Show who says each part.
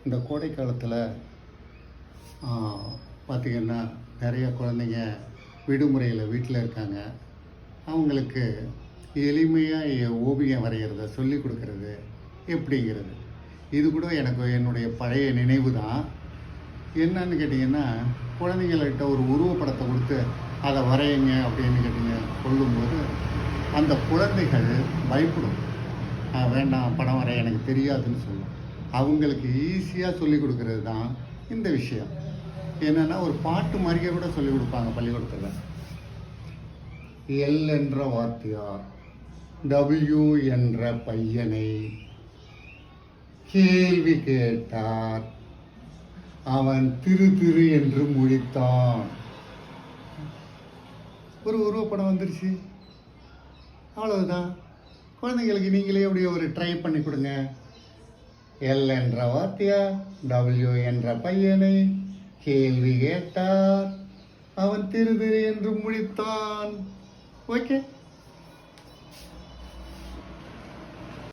Speaker 1: இந்த கோடை காலத்தில் பார்த்திங்கன்னா நிறைய குழந்தைங்க விடுமுறையில் வீட்டில் இருக்காங்க. அவங்களுக்கு எளிமையாக ஓவியம் வரைகிறத சொல்லி கொடுக்கறது எப்படிங்கிறது, இது கூட எனக்கு என்னுடைய பழைய நினைவு தான். என்னன்னு கேட்டிங்கன்னா, குழந்தைங்கள்கிட்ட ஒரு உருவப்படத்தை கொடுத்து அதை வரையுங்க அப்படின்னு கேட்டிங்க சொல்லும்போது அந்த குழந்தைகள் பயப்படும். வேண்டாம், படம் வரைய எனக்கு தெரியாதுன்னு சொல்லும். அவங்களுக்கு ஈஸியாக சொல்லிக் கொடுக்கறது தான் இந்த விஷயம். என்னென்னா, ஒரு பாட்டு மாதிரியே கூட சொல்லிக் கொடுப்பாங்க பள்ளிக்கூடத்தில். எல் என்ற வாத்தியார் டபிள்யூ என்ற பையனை கேள்வி கேட்டார், அவன் திரு திரு என்று முழித்தான். ஒரு உருவப்படம் வந்துருச்சு, அவ்வளவுதான். குழந்தைங்களுக்கு நீங்களே அப்படியே ஒரு ட்ரை பண்ணி கொடுங்க. எல் என்ற வாத்தியார் டபிள்யூ என்ற பையனை கேள்வி கேட்டார், அவன் திரு திரு என்று முழித்தான். ஓகே.